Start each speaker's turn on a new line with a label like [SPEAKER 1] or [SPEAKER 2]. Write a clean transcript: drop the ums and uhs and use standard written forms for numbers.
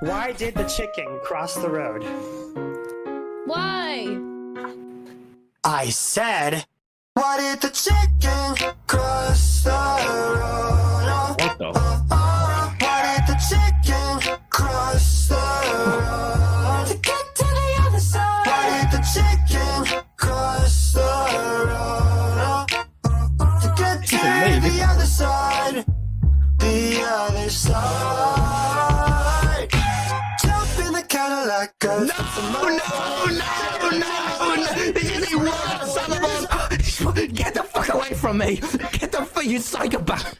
[SPEAKER 1] Why did the chicken cross the road?
[SPEAKER 2] Why?
[SPEAKER 1] I said, why did the chicken cross the road?
[SPEAKER 3] What the?
[SPEAKER 1] Why did the chicken cross the road? To get to the other side. Why did the chicken cross the road? To get to the other side. The other side. Jump in the Cadillac. No,
[SPEAKER 4] This is worse, Solomon! Get the fuck away from me! Get the fuck, you psychopath!